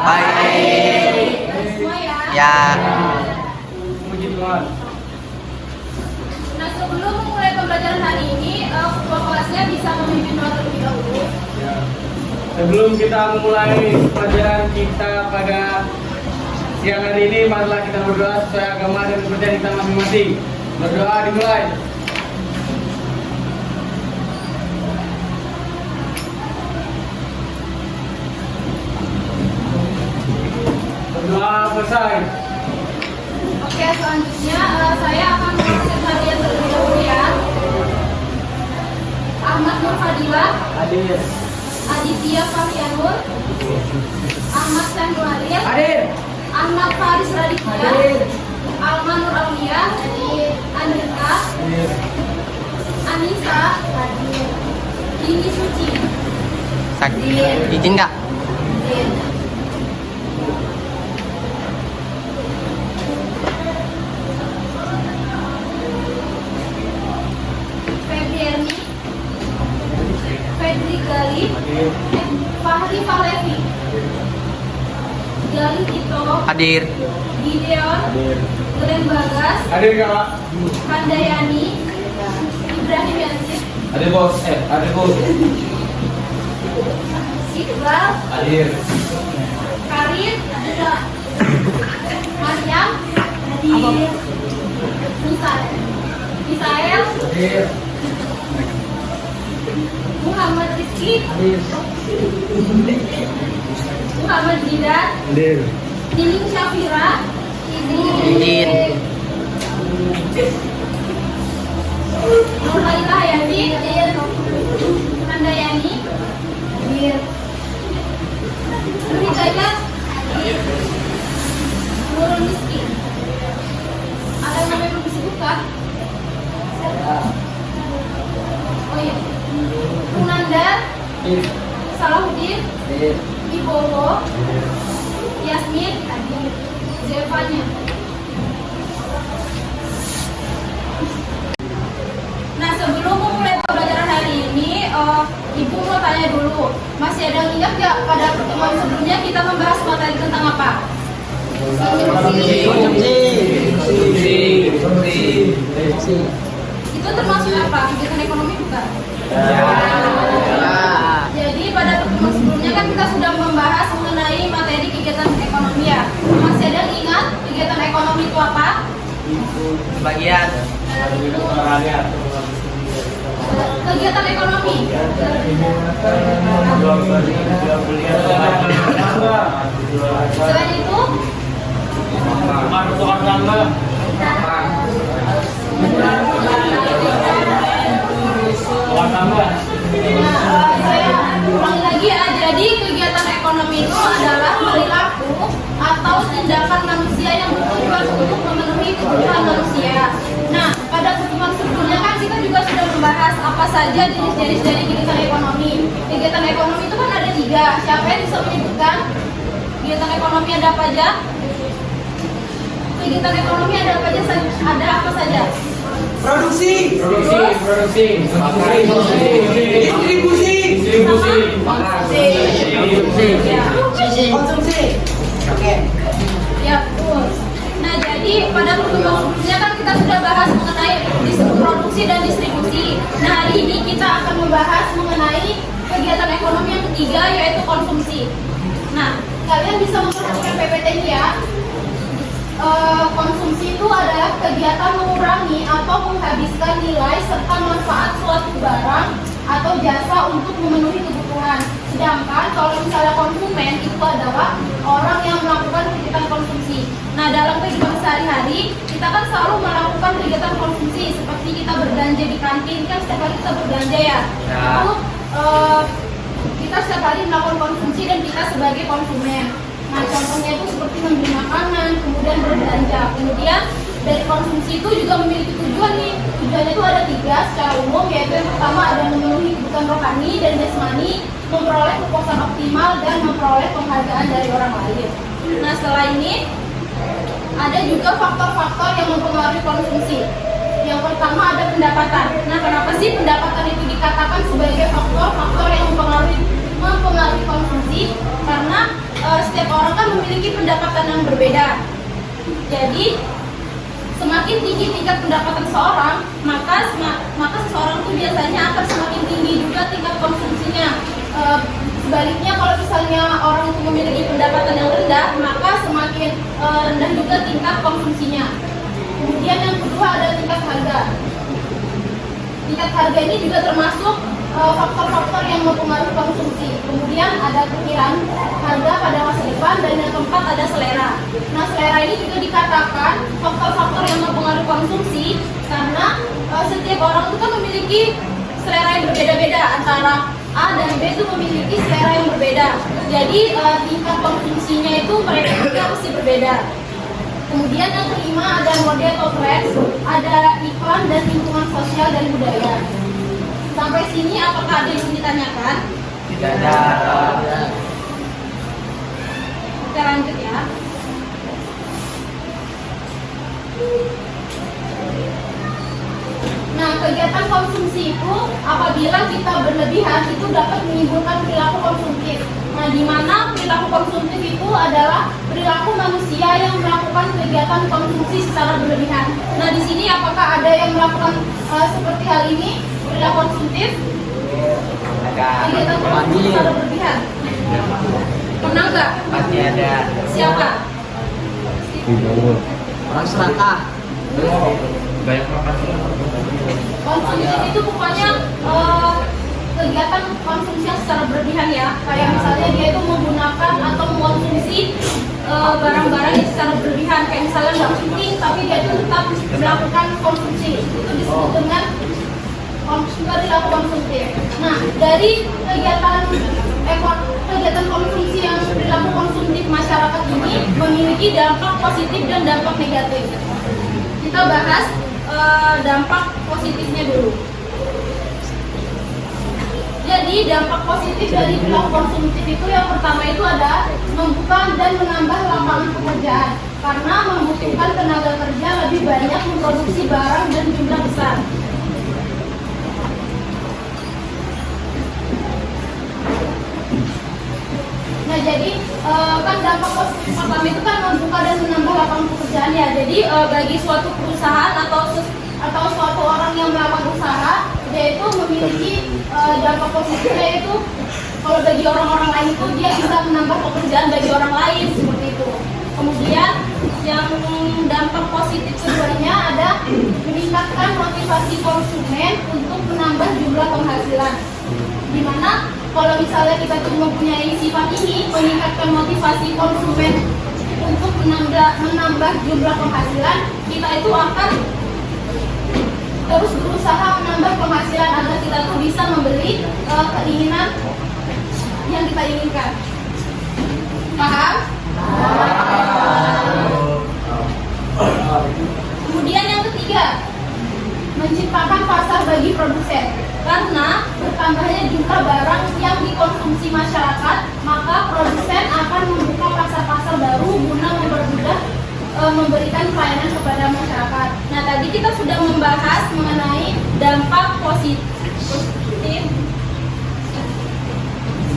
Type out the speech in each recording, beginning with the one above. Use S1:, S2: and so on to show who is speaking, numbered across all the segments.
S1: Baik.
S2: Semua ya.
S1: Ya.
S3: Puji Tuhan.
S2: Nah, sebelum memulai pembelajaran hari ini, ketua kelasnya bisa memimpin doa terlebih dahulu.
S3: Ya. Sebelum kita memulai pelajaran kita pada siang hari ini, marilah kita berdoa sesuai agama dan kepercayaan kita masing-masing. Berdoa dimulai. Berdoa selesai.
S2: Oke, selanjutnya saya akan mengusir hadiah terlebih dahulu ya. Ahmad Nur Fadilah,
S3: Hadir.
S2: Aditya Fahrianur, Ahmad Sanuaril,
S3: Hadir.
S2: Ahmad Faris Raditya,
S3: Hadir.
S2: Alman Nur Aulia, Anita,
S3: Hadir.
S2: Anissa, Dini Suci,
S1: Izin Kak.
S2: Febriani, Fedri Gali,
S3: Hadir.
S2: Fahri Fahlevi, Gali Tito,
S1: Hadir.
S2: Gideon,
S3: Hadir.
S2: Glenn Bagas,
S3: Hadir Kak.
S2: Handayani, Ibrahim Yasin,
S3: Hadir bos. Hadir bos.
S2: Iqbal,
S3: Hadir.
S2: Karin, Maryam, Misael,
S3: Hadir.
S2: Muhammad Rizki,
S3: Hadir.
S2: Muhammad Jidat,
S3: Hadir.
S2: Nining Syafira,
S1: Izin.
S2: Nurhaila Hayati, Handayani, Nur Hidayat, Nurul Miski. Ada yang namanya belum disebut kah? Oh iya. Munanda,
S3: Hadir.
S2: Salahuddin,
S3: Hadir.
S2: Ibowo, Yasmin, Zevanya. Nah, sebelum memulai pembelajaran hari ini, Ibu mau tanya dulu, masih ada yang ingat nggak pada pertemuan sebelumnya kita membahas materi tentang apa? Itu termasuk apa? Kegiatan ekonomi bukan? Jadi pada pertemuan sebelumnya kan kita sudah membahas mengenai materi kegiatan ekonomi ya. Masih ada yang ingat kegiatan ekonomi itu apa?
S1: Bagian.
S2: Kegiatan ekonomi. Selain itu, saya ulangi lagi ya. Jadi kegiatan ekonomi itu adalah perilaku atau tindakan manusia yang bertujuan untuk memenuhi kebutuhan manusia. Nah, pada pertemuan sebelumnya kan kita juga sudah membahas apa saja jenis-jenis dari kegiatan ekonomi. Kegiatan ekonomi itu kan ada 3. Siapa yang bisa menyebutkan kegiatan ekonomi ada apa aja? Kegiatan ekonomi ada apa aja? Ada apa saja?
S4: Produksi,
S3: Produksi.
S4: distribusi,
S2: Ya.
S4: konsumsi. Oke.
S2: Ya, betul. Nah, jadi pada pertemuan sebelumnya kan kita sudah bahas mengenai produksi dan distribusi. Nah, hari ini kita akan membahas mengenai kegiatan ekonomi yang ketiga, yaitu konsumsi. Nah, kalian bisa memperhatikan PPT-nya ya. Konsumsi itu adalah kegiatan mengurangi atau menghabiskan nilai serta manfaat suatu barang atau jasa untuk memenuhi kebutuhan. Sedangkan kalau misalnya konsumen itu adalah orang yang melakukan kegiatan konsumsi. Nah, dalam kehidupan sehari-hari kita kan selalu melakukan kegiatan konsumsi seperti kita berbelanja di kantin, kan setiap hari kita berbelanja ya. Lalu kita setiap hari melakukan konsumsi dan kita sebagai konsumen. Nah, contohnya itu seperti membeli makanan, kemudian berbelanja. Kemudian dari konsumsi itu juga memiliki tujuan nih. Tujuannya itu ada 3 secara umum, yaitu yang pertama ada memenuhi kebutuhan rohani dan jasmani, memperoleh kepuasan optimal, dan memperoleh penghargaan dari orang lain. Nah, setelah ini ada juga faktor-faktor yang mempengaruhi konsumsi. Yang pertama ada pendapatan. Nah, kenapa sih pendapatan itu dikatakan sebagai faktor-faktor yang mempengaruhi konsumsi? Karena setiap orang kan memiliki pendapatan yang berbeda. Jadi semakin tinggi tingkat pendapatan seseorang, maka seseorang itu biasanya akan semakin tinggi juga tingkat konsumsinya. Sebaliknya kalau misalnya orang itu memiliki pendapatan yang rendah, maka semakin rendah juga tingkat konsumsinya. Kemudian yang kedua ada tingkat harga. Tingkat harga ini juga termasuk faktor-faktor yang mempengaruhi konsumsi. Kemudian ada perkiraan harga pada masa depan, dan yang keempat ada selera. Nah, selera ini juga dikatakan faktor-faktor yang mempengaruhi konsumsi karena setiap orang itu kan memiliki selera yang berbeda-beda. Antara A dan B itu memiliki selera yang berbeda. Jadi tingkat konsumsinya itu mereka juga mesti berbeda. Kemudian yang kelima ada mode atau tren, ada iklan dan lingkungan sosial dan budaya. Sampai sini apakah ada yang ditanyakan?
S1: Tidak ada.
S2: Kita lanjut ya. Nah, kegiatan konsumsi itu apabila kita berlebihan itu dapat menimbulkan perilaku konsumtif. Nah, di mana perilaku konsumtif itu adalah perilaku manusia yang melakukan kegiatan konsumsi secara berlebihan. Nah, di sini apakah ada yang melakukan seperti hal ini, perilaku konsumtif? Kegiatan konsumsi secara berlebihan. Pernah nggak?
S1: Pasti ada.
S2: Siapa?
S1: Orang serakah. Banyak makan.
S2: Konsumtif itu pokoknya kegiatan konsumsi yang secara berlebihan ya. Kayak misalnya dia itu menggunakan atau mengkonsumsi barang-barang yang secara berlebihan. Kayak misalnya nggak penting tapi dia itu tetap melakukan konsumsi. Itu disebut dengan perilaku konsumtif. Nah, dari kegiatan konsumsi yang perilaku konsumtif masyarakat ini memiliki dampak positif dan dampak negatif. Kita bahas dampak positifnya dulu. Jadi dampak positif dari perilaku konsumtif itu yang pertama itu ada membuka dan menambah lapangan pekerjaan, karena membutuhkan tenaga kerja lebih banyak memproduksi barang dan jumlah besar. Nah, jadi kan dampak positif pertama itu kan membuka dan menambah lapangan pekerjaan ya. Jadi bagi suatu perusahaan atau suatu orang yang melakukan usaha, dia itu memiliki dampak positif, yaitu kalau bagi orang-orang lain itu dia bisa menambah pekerjaan bagi orang lain seperti itu. Kemudian yang dampak positif keduanya ada meningkatkan motivasi konsumen untuk menambah jumlah penghasilan. Dimana kalau misalnya kita tuh mempunyai sifat ini, meningkatkan motivasi konsumen untuk menambah jumlah penghasilan, kita itu akan terus berusaha menambah penghasilan agar kita tuh bisa membeli keinginan yang kita inginkan. Paham? Kemudian yang ketiga, menciptakan pasar bagi produsen. Karena bertambahnya jumlah barang yang dikonsumsi masyarakat, maka produsen akan membuka pasar-pasar baru guna mempermudah memberikan pelayanan kepada masyarakat. Nah, tadi kita sudah membahas mengenai dampak positif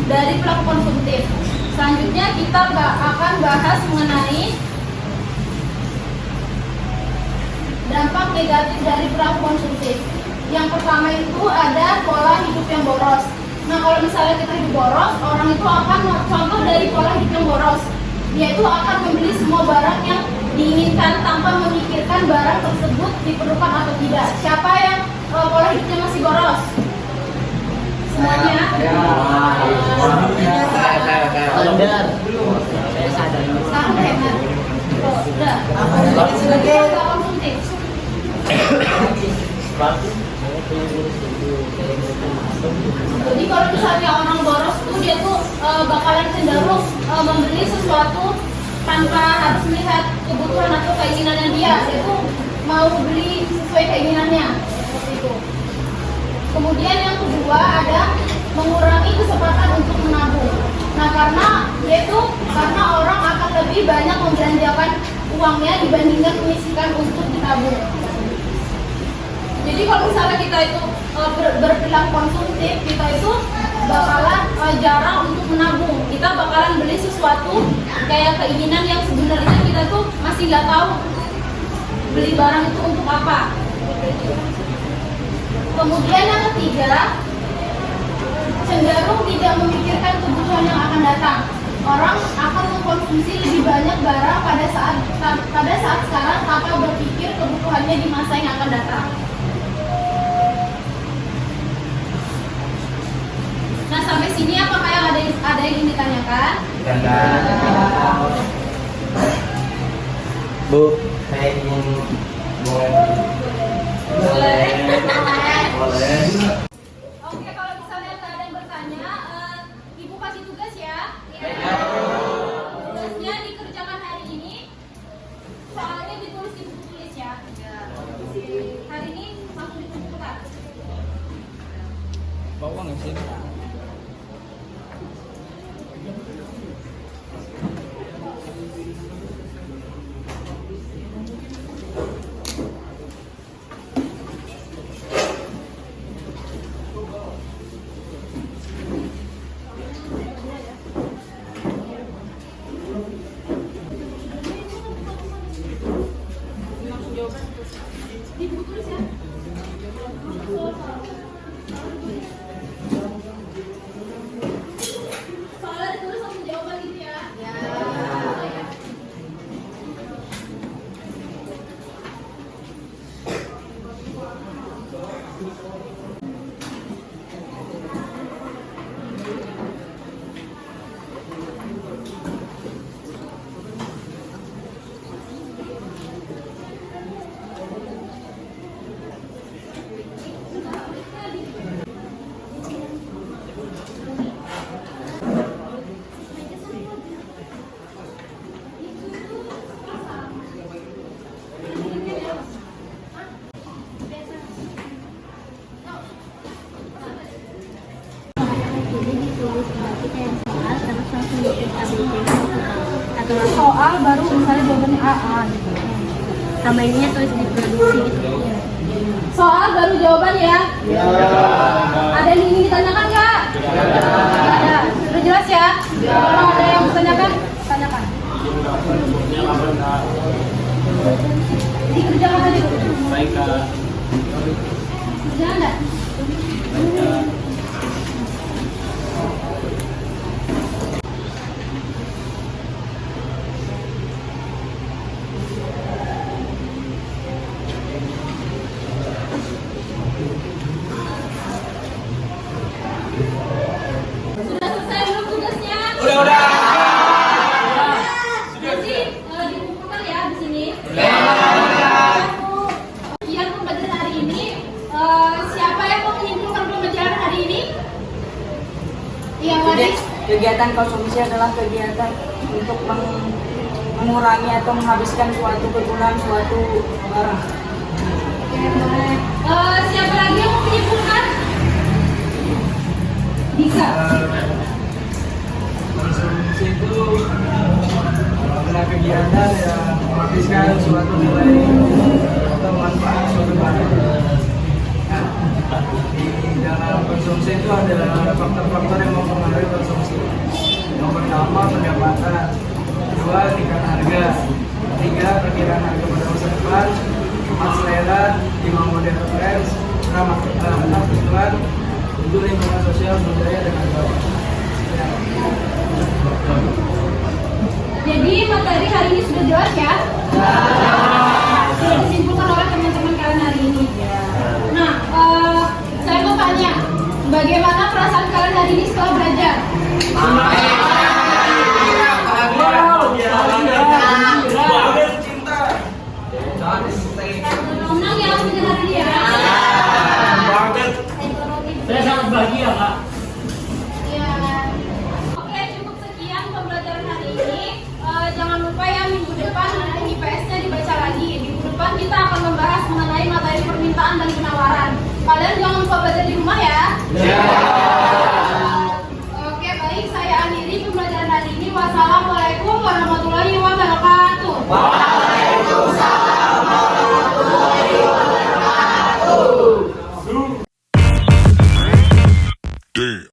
S2: dari perilaku konsumtif. Selanjutnya kita akan bahas mengenai dampak negatif dari perilaku konsumtif. Yang pertama itu ada pola hidup yang boros. Nah, kalau misalnya kita hidup boros, orang itu akan contoh dari pola hidup yang boros, dia itu akan membeli semua barang yang diinginkan tanpa memikirkan barang tersebut diperlukan atau tidak. Siapa yang pola hidupnya masih boros? Semuanya?
S1: Sadar. Saya sadar.
S2: Sekarang hemat. Udah.
S4: Sebagai
S2: konsumtif. Jadi kalau misalnya orang boros tuh dia tuh bakalan cenderung membeli sesuatu tanpa harus melihat kebutuhan atau keinginannya dia tuh mau beli sesuai keinginannya seperti itu. Kemudian yang kedua ada mengurangi kesempatan untuk menabung. Nah, karena orang akan lebih banyak membelanjakan uangnya dibandingkan menyisihkan untuk ditabung. Jadi kalau misalnya kita itu berperilaku konsumtif, kita itu bakalan jarang untuk menabung. Kita bakalan beli sesuatu kayak keinginan yang sebenarnya kita tuh masih nggak tahu beli barang itu untuk apa. Kemudian yang ketiga, cenderung tidak memikirkan kebutuhan yang akan datang. Orang akan mengkonsumsi lebih banyak barang pada saat sekarang tanpa berpikir kebutuhannya di masa yang akan datang. Nah, sampai sini apakah yang ada yang ingin ditanyakan?
S1: Bu, saya ingin
S2: Boleh.
S1: boleh.
S2: Oke, kalau misalnya nggak ada yang bertanya, Ibu kasih tugas ya. Tugasnya dikerjakan hari ini. Soalnya ditulis di buku tulis ya. Hari ini langsung dikumpulkan.
S3: Bawa nggak sih?
S2: Di buku tulis ya. Soalnya ditulis langsung jawaban gitu ya. Soal baru misalnya jawabannya A gitu.
S5: Sama ininya tulis di produksi gitu.
S2: Soal baru jawaban ya. Ada yang ingin ditanyakan nggak? Nggak ada. Sudah jelas ya? Kalau ada yang bertanyakan, tanyakan. Dikerjakan tadi.
S3: Baik, Kak.
S2: Kerjaan nggak? Sudah selesai belum tugasnya?
S3: Udah.
S2: Jadi dikumpulkan ya di sini. Sekian pembelajaran hari ini. Siapa yang mau menyimpulkan pembelajaran hari ini? Iya, Waris.
S5: Kegiatan konsumsi adalah kegiatan untuk mengurangi atau menghabiskan suatu kegunaan suatu barang.
S2: Oke, boleh. Siapa lagi yang mau menyimpulkan? Bisa.
S3: Konsumsi itu adalah kegiatan yang menghabiskan suatu nilai atau manfaat suatu barang. Di dalam konsumsi itu ada faktor-faktor yang mempengaruhi konsumsi. Yang pertama pendapatan, kedua tingkat harga, ketiga perkiraan harga pada masa depan, empat selera, lima model reference, enam kebutuhan, tujuh lingkungan sosial budaya dan agama.
S2: Jadi materi hari ini sudah jelas ya? Sudah disimpulkan oleh teman-teman kalian hari ini. Nah, saya mau tanya, bagaimana perasaan kalian hari ini setelah belajar? Senang ya belajar hari ini ya?
S3: Saya sangat bahagia, Kak.
S2: Ya. Oke, cukup sekian pembelajaran hari ini. Jangan lupa ya minggu depan IPS-nya dibaca lagi. Minggu depan kita akan membahas mengenai materi permintaan dan penawaran. Kalian jangan lupa belajar di rumah ya. Oke, baik. Saya akhiri pembelajaran hari ini. Wassalamualaikum warahmatullahi wabarakatuh.
S4: Waalaikumsalam warahmatullahi wabarakatuh.
S6: Damn.